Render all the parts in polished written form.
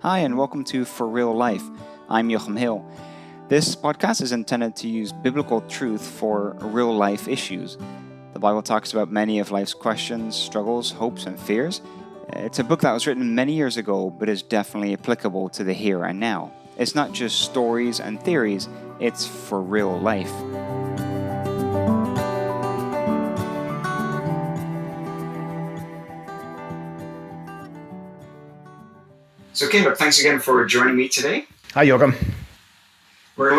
Hi, and welcome to For Real Life. I'm Jochem. This podcast is intended to use biblical truth for real life issues. The Bible talks about many of life's questions, struggles, hopes, and fears. It's a book that was written many years ago, but is definitely applicable to the here and now. It's not just stories and theories, it's for real life. So Caleb, thanks again for joining me today. Hi, Jochem. We're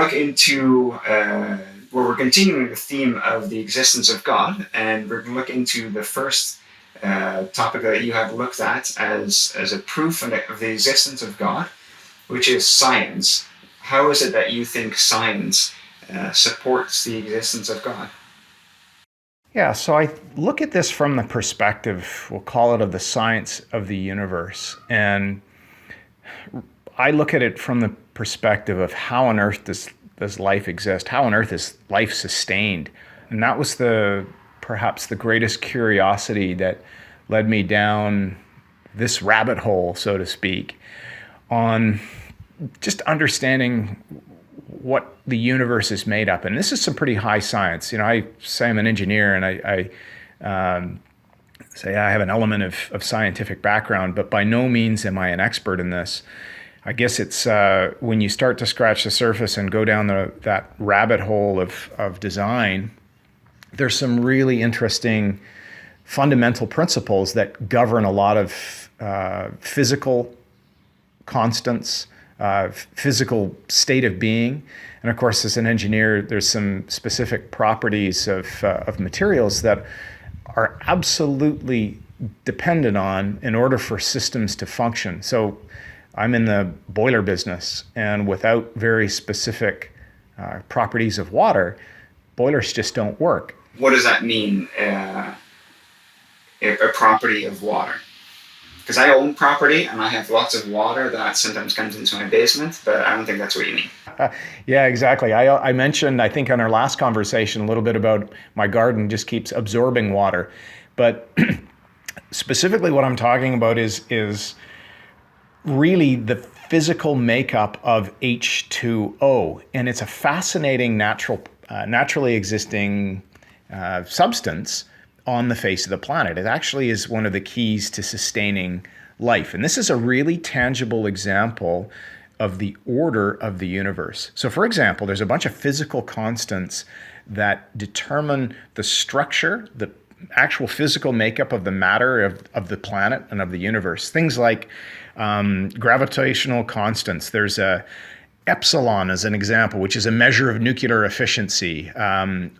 continuing the theme of the existence of God, and we're going to look into the first topic that you have looked at as a proof of the existence of God, which is science. How is it that you think science supports the existence of God? Yeah, so I look at this from the perspective, we'll call it, of the science of the universe. And I look at it from the perspective of how on earth does life exist? How on earth is life sustained? And that was perhaps the greatest curiosity that led me down this rabbit hole, so to speak, on just understanding what the universe is made up. And this is some pretty high science. You know, I say I'm an engineer, and I say I have an element of scientific background, but by no means am I an expert in this. I guess it's when you start to scratch the surface and go down that rabbit hole of design, there's some really interesting fundamental principles that govern a lot of physical constants, physical state of being. And of course, as an engineer, there's some specific properties of materials that are absolutely dependent on in order for systems to function. So I'm in the boiler business, and without very specific properties of water, boilers just don't work. What does that mean, a property of water? Because I own property and I have lots of water that sometimes comes into my basement, but I don't think that's what you mean. Yeah, exactly. I mentioned, I think on our last conversation, a little bit about my garden just keeps absorbing water. But specifically what I'm talking about is really the physical makeup of H2O. And it's a fascinating naturally existing substance on the face of the planet. It actually is one of the keys to sustaining life. And this is a really tangible example of the order of the universe. So for example, there's a bunch of physical constants that determine the structure, the actual physical makeup of the matter of the planet and of the universe. Things like gravitational constants. There's a epsilon as an example, which is a measure of nuclear efficiency.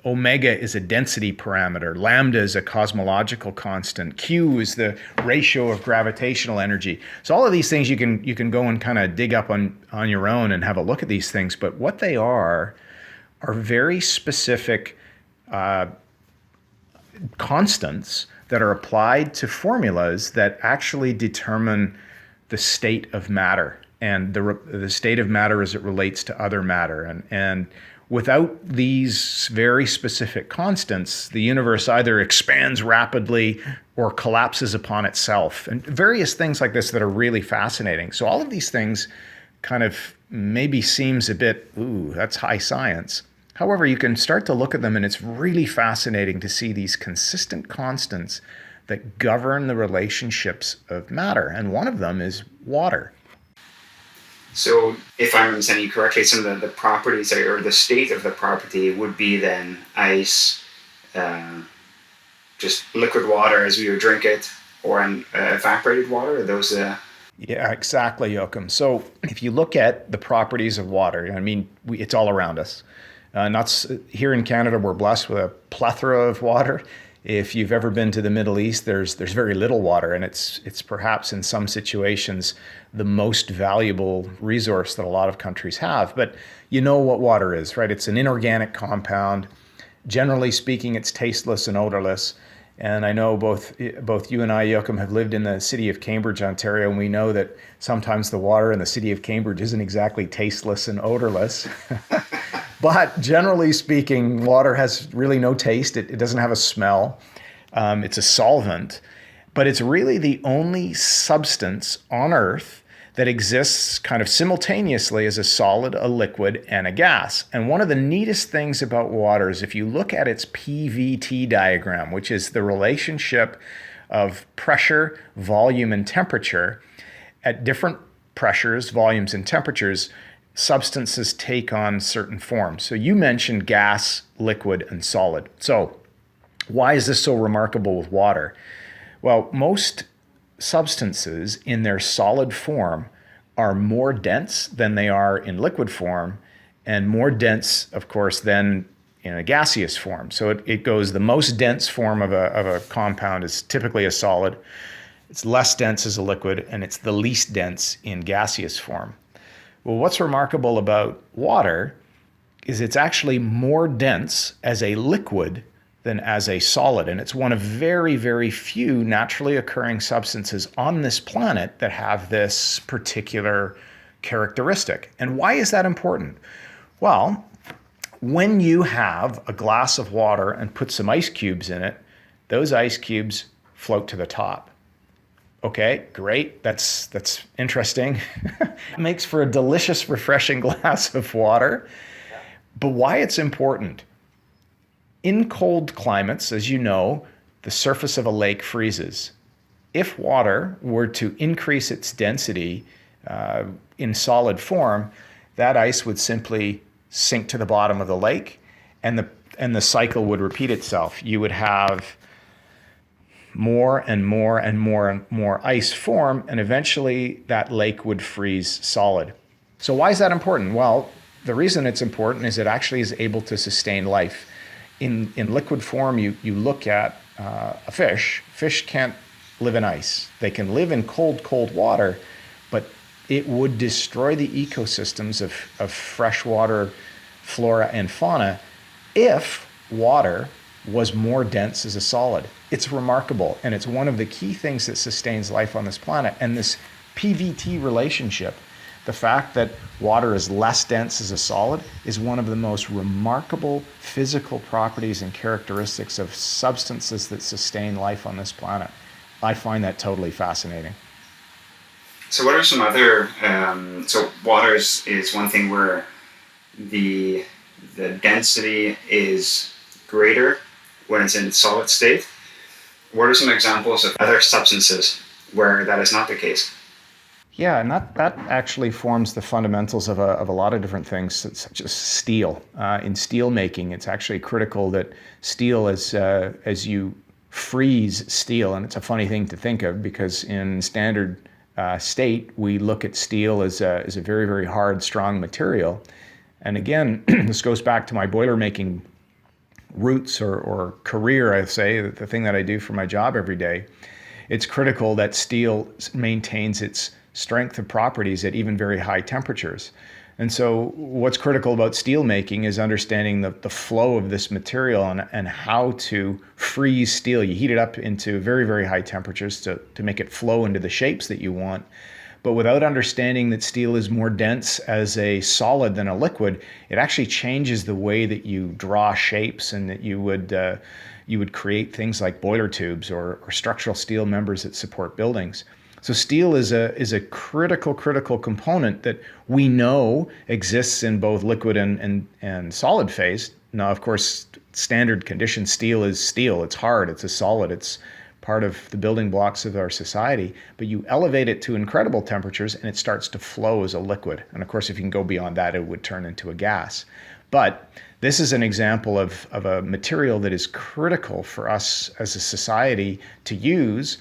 Omega is a density parameter. Lambda is a cosmological constant. Q is the ratio of gravitational energy. So all of these things you can go and kind of dig up on your own and have a look at these things. But what they are very specific constants that are applied to formulas that actually determine the state of matter and the state of matter as it relates to other matter. And without these very specific constants, the universe either expands rapidly or collapses upon itself, and various things like this that are really fascinating. So all of these things kind of maybe seems a bit, ooh, that's high science. However, you can start to look at them, and it's really fascinating to see these consistent constants that govern the relationships of matter. And one of them is water. So if I'm understanding you correctly, some of the properties or the state of the property would be then ice, just liquid water as we would drink it, or evaporated water. Are those Yeah, exactly, Jochem. So if you look at the properties of water, I mean, it's all around us. Here in Canada, we're blessed with a plethora of water. If you've ever been to the Middle East, there's very little water, and it's perhaps in some situations the most valuable resource that a lot of countries have. But you know what water is, right? It's an inorganic compound. Generally speaking, it's tasteless and odorless. And I know both you and I, Jochem, have lived in the city of Cambridge, Ontario, and we know that sometimes the water in the city of Cambridge isn't exactly tasteless and odorless. But generally speaking, water has really no taste. It doesn't have a smell. It's a solvent. But it's really the only substance on Earth that exists kind of simultaneously as a solid, a liquid, and a gas. And one of the neatest things about water is if you look at its PVT diagram, which is the relationship of pressure, volume, and temperature, at different pressures, volumes, and temperatures, substances take on certain forms. So you mentioned gas, liquid, and solid. So why is this so remarkable with water? Well, most substances in their solid form are more dense than they are in liquid form, and more dense, of course, than in a gaseous form. So it goes, the most dense form of a compound is typically a solid, it's less dense as a liquid, and it's the least dense in gaseous form. Well, what's remarkable about water is it's actually more dense as a liquid than as a solid. And it's one of very, very few naturally occurring substances on this planet that have this particular characteristic. And why is that important? Well, when you have a glass of water and put some ice cubes in it, those ice cubes float to the top. Okay, great. That's interesting. It makes for a delicious, refreshing glass of water. But why it's important? In cold climates, as you know, the surface of a lake freezes. If water were to increase its density in solid form, that ice would simply sink to the bottom of the lake, and the cycle would repeat itself. You would have more and more and more and more ice form, and eventually that lake would freeze solid. So why is that important? Well, the reason it's important is it actually is able to sustain life. In liquid form, you look at a fish. Fish can't live in ice. They can live in cold water, but it would destroy the ecosystems of freshwater flora and fauna if water was more dense as a solid. It's remarkable, and it's one of the key things that sustains life on this planet. And this PVT relationship, the fact that water is less dense as a solid, is one of the most remarkable physical properties and characteristics of substances that sustain life on this planet. I find that totally fascinating. So what are some other, so water is one thing where the density is greater when it's in its solid state. What are some examples of other substances where that is not the case? Yeah, and that actually forms the fundamentals of a lot of different things, such as steel. In steel making, it's actually critical that steel, as you freeze steel, and it's a funny thing to think of because in standard state, we look at steel as a very, very hard, strong material. And again, this goes back to my boiler making roots or career, I say, the thing that I do for my job every day. It's critical that steel maintains its strength of properties at even very high temperatures. And so what's critical about steel making is understanding the flow of this material and how to freeze steel. You heat it up into very, very high temperatures to make it flow into the shapes that you want. But without understanding that steel is more dense as a solid than a liquid, it actually changes the way that you draw shapes and that you would create things like boiler tubes or structural steel members that support buildings. So steel is a critical component that we know exists in both liquid and solid phase. Now, of course, standard condition steel is steel. It's hard. It's a solid. It's part of the building blocks of our society. But you elevate it to incredible temperatures and it starts to flow as a liquid. And of course, if you can go beyond that, it would turn into a gas. But this is an example of a material that is critical for us as a society to use,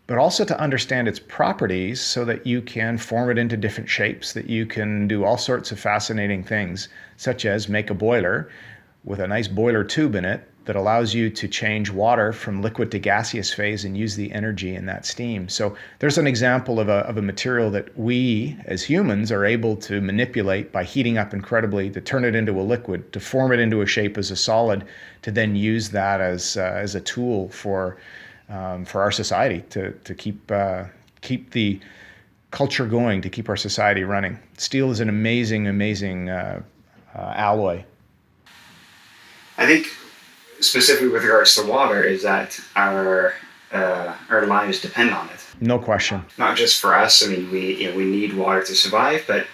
but also to understand its properties so that you can form it into different shapes, that you can do all sorts of fascinating things, such as make a boiler with a nice boiler tube in it that allows you to change water from liquid to gaseous phase and use the energy in that steam. So there's an example of a material that we as humans are able to manipulate by heating up incredibly to turn it into a liquid, to form it into a shape as a solid, to then use that as a tool for our society to keep the culture going, to keep our society running. Steel is an amazing alloy. I think specifically with regards to water is that our our lives depend on it. No question. Not just for us. I mean, we need water to survive, but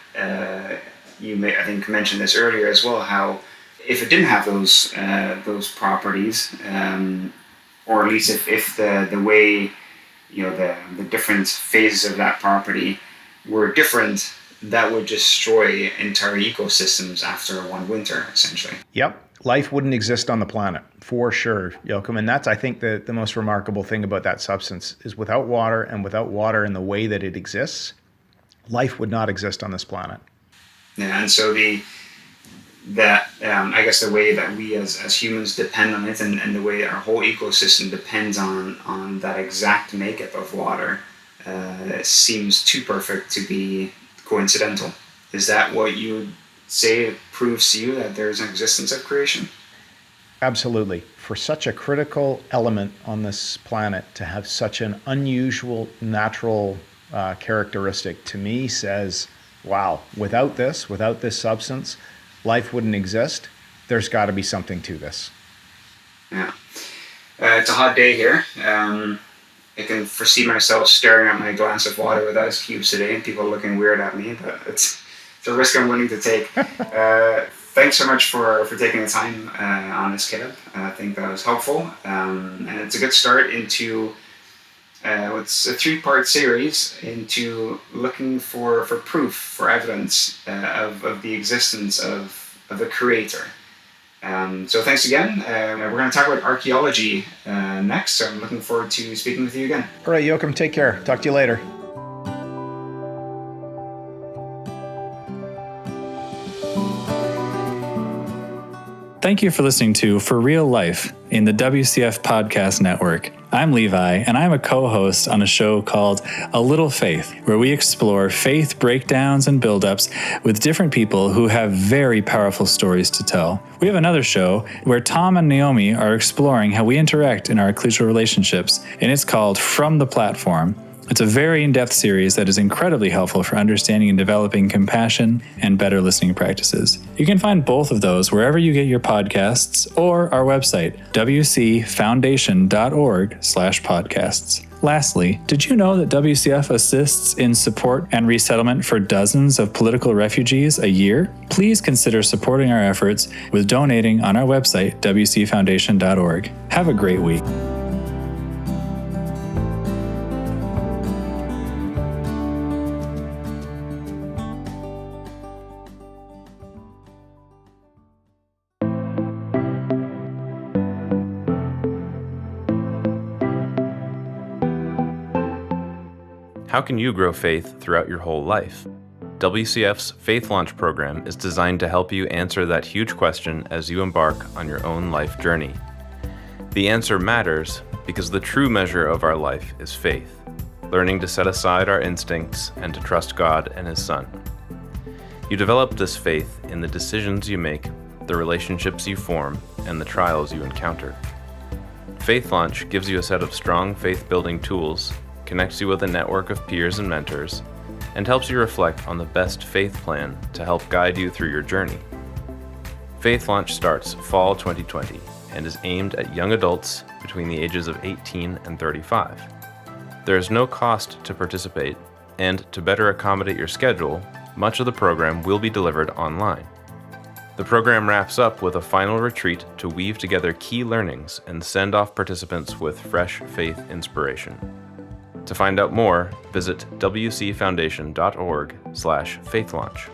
you may, I think, mentioned this earlier as well. How if it didn't have those properties, or at least if the way the different phases of that property were different, that would destroy entire ecosystems after one winter, essentially. Yep. Life wouldn't exist on the planet, for sure, Jochem. And that's, I think, the most remarkable thing about that substance is without water, and without water in the way that it exists, life would not exist on this planet. Yeah, and so I guess the way that we as humans depend on it, and the way that our whole ecosystem depends on that exact makeup of water, seems too perfect to be coincidental. Is that what you would say it proves to you, that there's an existence of creation? Absolutely. For such a critical element on this planet to have such an unusual natural characteristic, to me says, wow, without this substance, life wouldn't exist. There's got to be something to this. Yeah. It's a hot day here. I can foresee myself staring at my glass of water with ice cubes today, and people looking weird at me, but it's a risk I'm willing to take. Thanks so much for taking the time on this, Caleb. I think that was helpful. And it's a good start into it's a 3-part series into looking for proof, for evidence of the existence of the Creator. So thanks again. We're going to talk about archaeology next, so I'm looking forward to speaking with you again. All right, Jochem, take care. Talk to you later. Thank you for listening to For Real Life in the WCF Podcast Network. I'm Levi, and I'm a co-host on a show called A Little Faith, where we explore faith breakdowns and buildups with different people who have very powerful stories to tell. We have another show where Tom and Naomi are exploring how we interact in our ecclesial relationships, and it's called From the Platform. It's a very in-depth series that is incredibly helpful for understanding and developing compassion and better listening practices. You can find both of those wherever you get your podcasts or our website, wcfoundation.org/podcasts. Lastly, did you know that WCF assists in support and resettlement for dozens of political refugees a year? Please consider supporting our efforts with donating on our website, wcfoundation.org. Have a great week. How can you grow faith throughout your whole life? WCF's Faith Launch program is designed to help you answer that huge question as you embark on your own life journey. The answer matters because the true measure of our life is faith, learning to set aside our instincts and to trust God and His Son. You develop this faith in the decisions you make, the relationships you form, and the trials you encounter. Faith Launch gives you a set of strong faith-building tools, connects you with a network of peers and mentors, and helps you reflect on the best faith plan to help guide you through your journey. Faith Launch starts fall 2020 and is aimed at young adults between the ages of 18 and 35. There is no cost to participate, and to better accommodate your schedule, much of the program will be delivered online. The program wraps up with a final retreat to weave together key learnings and send off participants with fresh faith inspiration. To find out more, visit wcfoundation.org/faithlaunch.